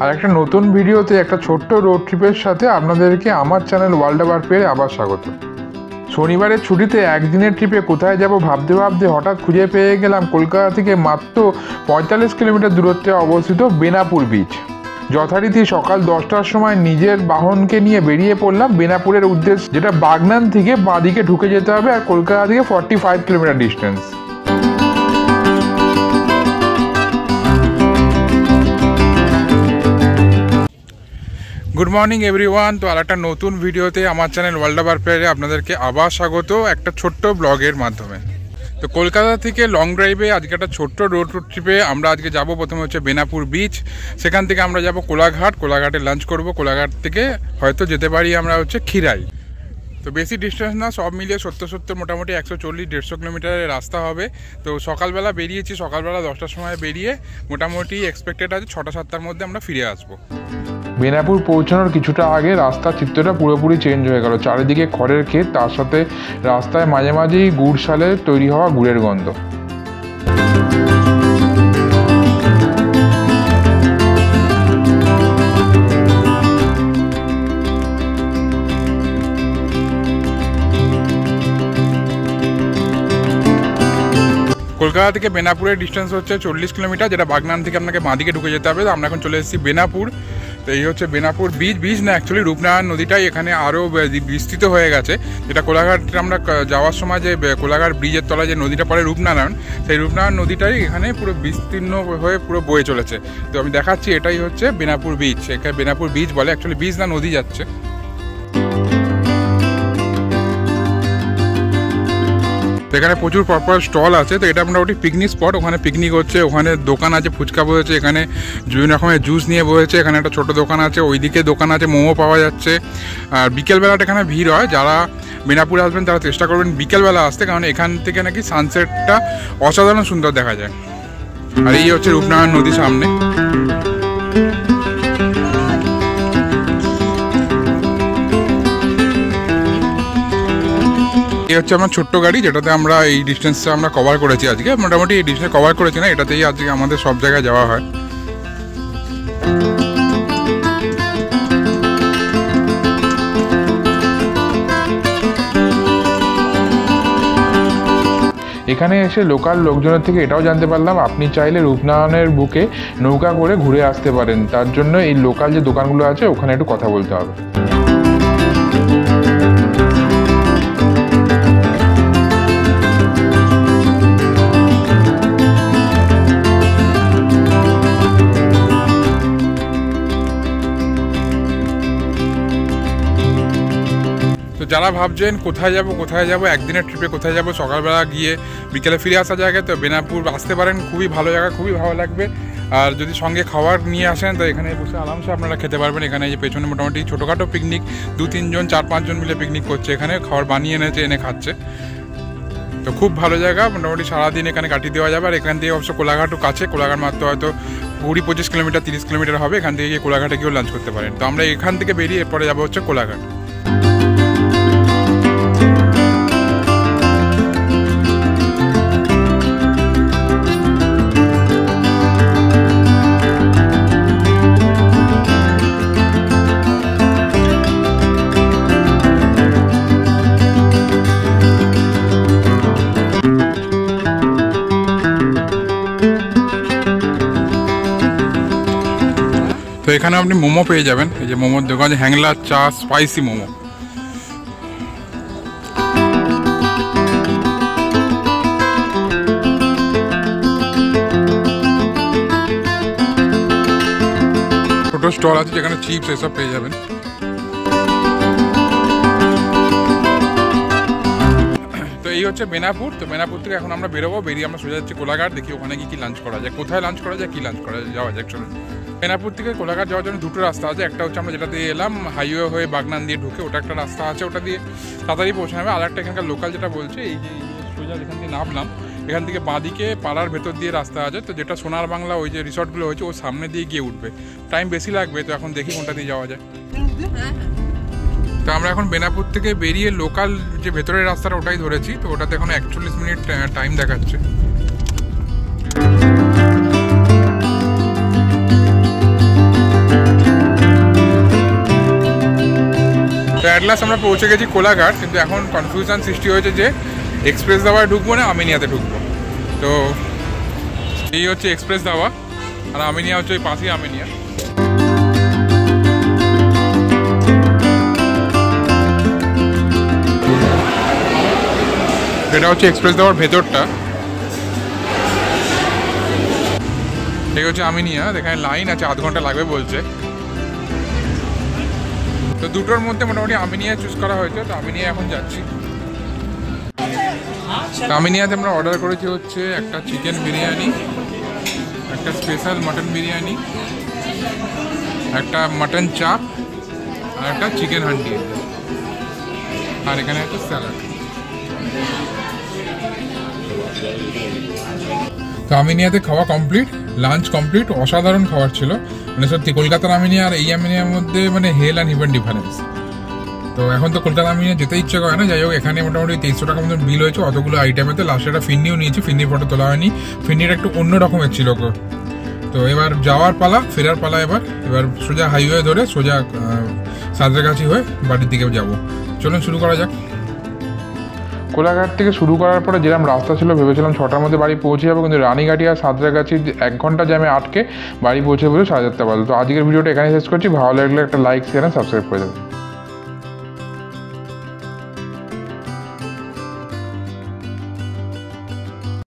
আর একটা নতুন ভিডিওতে একটা ছোট্ট রোড ট্রিপের সাথে আপনাদেরকে আমার চ্যানেল ওয়ার্ল্ড ওভার পেয়ে আবার স্বাগত। শনিবারের ছুটিতে একদিনের ট্রিপে কোথায় যাব ভাবতে ভাবতে হঠাৎ খুঁজে পেয়ে গেলাম কলকাতা থেকে মাত্র 45 কিলোমিটার দূরত্বে অবস্থিত বেনাপুর বিচ। যথারীতি সকাল 10টার সময় নিজের বাহনকে নিয়ে বেরিয়ে পড়লাম বেনাপুরের উদ্দেশ্যে, যেটা বাগনান থেকে বাঁদিকে ঢুকে যেতে হবে আর কলকাতা থেকে 45 kilometre distance. Good morning everyone. তো আর একটা নতুন ভিডিওতে আমার চ্যানেল ওয়ার্ল্ড ওভার পেয়ারে আপনাদেরকে আবার স্বাগত একটা ছোট্ট ব্লগের মাধ্যমে। তো কলকাতা থেকে লং ড্রাইভে আজকে একটা ছোট্ট রোড ট্রিপে আমরা আজকে যাব। প্রথমে হচ্ছে বেনাপুর বিচ, সেখান থেকে আমরা যাব কোলাঘাট, কোলাঘাটে লাঞ্চ করব। কোলাঘাট থেকে হয়তো যেতে পারি আমরা হচ্ছে খিরাই। তো বেশি ডিস্টেন্স না, সব মিলিয়ে 70 মোটামুটি 140-150 কিলোমিটারের রাস্তা হবে। তো সকালবেলা বেরিয়েছি, সকালবেলা 10টার সময় বেরিয়ে মোটামুটি এক্সপেক্টেড আছে 6টা-7টার মধ্যে আমরা ফিরে আসবো। বেনাপুর পৌঁছানোর কিছুটা আগে রাস্তার চিত্রটা পুরোপুরি চেঞ্জ হয়ে গেল। চারিদিকে খড়ের ক্ষেত, তার সাথে রাস্তায় মাঝে মাঝেই গুড় শালে তৈরি হওয়া গুড়ের গন্ধ। কলকাতা থেকে বেনাপুরের ডিস্টেন্স হচ্ছে 40 কিলোমিটার, যেটা বাগনান থেকে আপনাকে বাঁদিকে ঢুকে যেতে হবে। তো আমরা এখন চলে এসেছি বেনাপুর। তো এই হচ্ছে বেনাপুর বিচ। বিচ না, অ্যাকচুয়ালি রূপনারায়ণ নদীটাই এখানে আরও বিস্তৃত হয়ে গেছে। যেটা কোলাঘাট আমরা যাওয়ার সময় যে কোলাঘাট ব্রিজের তলায় যে নদীটা পড়ে রূপনারায়ণ, সেই রূপনারায়ণ নদীটাই এখানে পুরো বিস্তীর্ণ হয়ে পুরো বয়ে চলেছে। তো আমি দেখাচ্ছি, এটাই হচ্ছে বেনাপুর বিচ। এখানে বেনাপুর বিচ বলে, অ্যাকচুয়ালি বিচ না, নদী যাচ্ছে। এখানে প্রচুর পরপর স্টল আছে। তো এটা মোটামুটি পিকনিক স্পট, ওখানে পিকনিক হচ্ছে, ওখানে দোকান আছে, ফুচকা বসেছে, এখানে বিভিন্ন রকমের জুস নিয়ে বসেছে। এখানে একটা ছোটো দোকান আছে, ওইদিকে দোকান আছে, মোমো পাওয়া যাচ্ছে। আর বিকেলবেলাটা এখানে ভিড় হয়। যারা বেনাপুরে আসবেন তারা চেষ্টা করবেন বিকেলবেলা আসতে, কারণ এখান থেকে নাকি সানসেটটা অসাধারণ সুন্দর দেখা যায়। আর এই হচ্ছে রূপনারায়ণ নদী সামনে। এই হচ্ছে আমার ছোট্ট গাড়ি, যেটাতে আমরা এই ডিস্টেন্সটা আমরা কভার করেছি আজকে। মোটামুটি এই ডিস্টেন্স কভার করেছি না, এটাতেই আজকে আমাদের সব জায়গায় যাওয়া হয়। এখানে এসে লোকাল লোকজনের থেকে এটাও জানতে পারলাম আপনি চাইলে রূপনারায়ণের বুকে নৌকা করে ঘুরে আসতে পারেন। তার জন্য এই লোকাল যে দোকানগুলো আছে ওখানে একটু কথা বলতে হবে। যারা ভাবছেন কোথায় যাব একদিনের ট্রিপে কোথায় যাব, সকালবেলা গিয়ে বিকেলে ফিরে আসা জায়গায়, তো বেনাপুর আসতে পারেন। খুবই ভালো জায়গা, খুবই ভালো লাগবে। আর যদি সঙ্গে খাবার নিয়ে আসেন তো এখানে বসে আরামসে আপনারা খেতে পারবেন। এখানে যে পেছনে মোটামুটি ছোটোখাটো পিকনিক, 2-3 জন 4-5 জন মিলে পিকনিক করছে, এখানে খাবার বানিয়ে এনে খাচ্ছে। তো খুব ভালো জায়গা, মোটামুটি সারাদিন এখানে কাটিয়ে দেওয়া যাবে। আর এখান থেকে অবশ্য কোলাঘাটও কাছে, কোলাঘাট মাত্র হয়তো 20-25 কিলোমিটার 30 কিলোমিটার হবে। এখান থেকে গিয়ে কোলাঘাটে গিয়েও লাঞ্চ করতে পারেন। তো আমরা এখান থেকে বেরিয়ে এরপরে যাবো হচ্ছে কোলাঘাট। তো এখানে আপনি মোমো পেয়ে যাবেন। এই যে মোমোর দোকান, হ্যাংলা চা স্পাইসি মোমো। ছোটো স্টল আছে যেখানে চিপস এসব পেয়ে যাবেন। তো এই হচ্ছে বেনাপুর। তো বেনাপুর থেকে এখন আমরা বেরোবো, বেরিয়ে আমরা সোজা যাচ্ছি কোলাঘাট। দেখি ওখানে কি লাঞ্চ করা যায়, কোথায় লাঞ্চ করা যায়, কি লাঞ্চ করা যায়, যাওয়া যায়। চলুন। বেনাপুর থেকে কোলাঘাট যাওয়ার জন্য দুটো রাস্তা আছে। একটা হচ্ছে আমরা যেটা দিয়ে এলাম হাইওয়ে হয়ে বাগনান দিয়ে ঢুকে, ওটা একটা রাস্তা আছে, ওটা দিয়ে তাড়াতাড়ি পৌঁছানো হবে। আর একটা এখানকার লোকাল যেটা বলছে, এই যে সোজা যেখান থেকে নামলাম, এখান থেকে বাঁদিকে পাড়ার ভেতর দিয়ে রাস্তা আছে। তো যেটা সোনার বাংলা ওই যে রিসর্টগুলো হয়েছে ওর সামনে দিয়ে গিয়ে উঠবে, টাইম বেশি লাগবে। তো এখন দেখি কোনটা দিয়ে যাওয়া যায়। তো আমরা এখন বেনাপুর থেকে বেরিয়ে লোকাল যে ভেতরের রাস্তাটা ওটাই ধরেছি। তো ওটাতে এখন 41 মিনিট টাইম দেখাচ্ছে। অ্যাট লাস্ট আমরা পৌঁছে গেছি কোলাঘাট, কিন্তু এখন কনফিউশন সৃষ্টি হয়েছে যে এক্সপ্রেস দাওয়ায় ঢুকবো না আমিনিয়াতে ঢুকবো। তো এই হচ্ছে এক্সপ্রেস দাওয়া, আর আমিনিয়া হচ্ছে ওই পাশেই আমিনিয়া। এটা হচ্ছে এক্সপ্রেস দাওয়ার ভেতরটা, এই হচ্ছে আমিনিয়া। এখানে লাইন আছে, আধ ঘন্টা লাগবে বলছে। তো দুটোর মধ্যে মোটামুটি আমিনিয়া চুজ করা হয়েছে, তো আমিনিয়া এখন যাচ্ছি। আমিনিয়াতে আমরা অর্ডার করেছি হচ্ছে একটা চিকেন বিরিয়ানি, একটা স্পেশাল মাটন বিরিয়ানি, একটা মাটন চাপ, আর একটা চিকেন হান্ডি, আর এখানে একটা স্যালাড। তো আমিনিয়াতে খাওয়া কমপ্লিট, লাঞ্চ কমপ্লিট, অসাধারণ খাবার ছিল। মানে সত্যি কলকাতার আমিনিয়া আর এই আমিনিয়ার মধ্যে মানে হেল অ্যান্ড হেভেন ডিফারেন্স। তো এখন তো কলকাতা আমিনিয়া যেতে ইচ্ছে করে না, যাই হোক এখানে মোটামুটি 2300 টাকা মতন বিল হয়েছে অতগুলো আইটেমেতে। লাস্টে একটা ফিন্নিও নিয়েছি, ফিন্নির ফটো তোলা হয়নি, ফিন্নির একটু অন্য রকমের ছিল। তো এবার যাওয়ার পালা, ফেরার পালা। এবার সোজা হাইওয়ে ধরে সোজা সাঁতরাগাছি হয়ে বাড়ির দিকে যাব। চলুন শুরু করা যাক। কোলাঘাট থেকে শুরু করার পরে যেরকম রাস্তা ছিল ভেবেছিলাম 6টার মধ্যে বাড়ি পৌঁছে যাবো, কিন্তু রানীঘাটি আর সাঁতরাগাছি 1 ঘন্টা জ্যামে আটকে বাড়ি পৌঁছে বলে 4:30 বাজে। তো আজকের ভিডিওটা এখানে শেষ করছি। ভালো লাগলে একটা লাইক, শেয়ার আর সাবস্ক্রাইব করে দেবেন।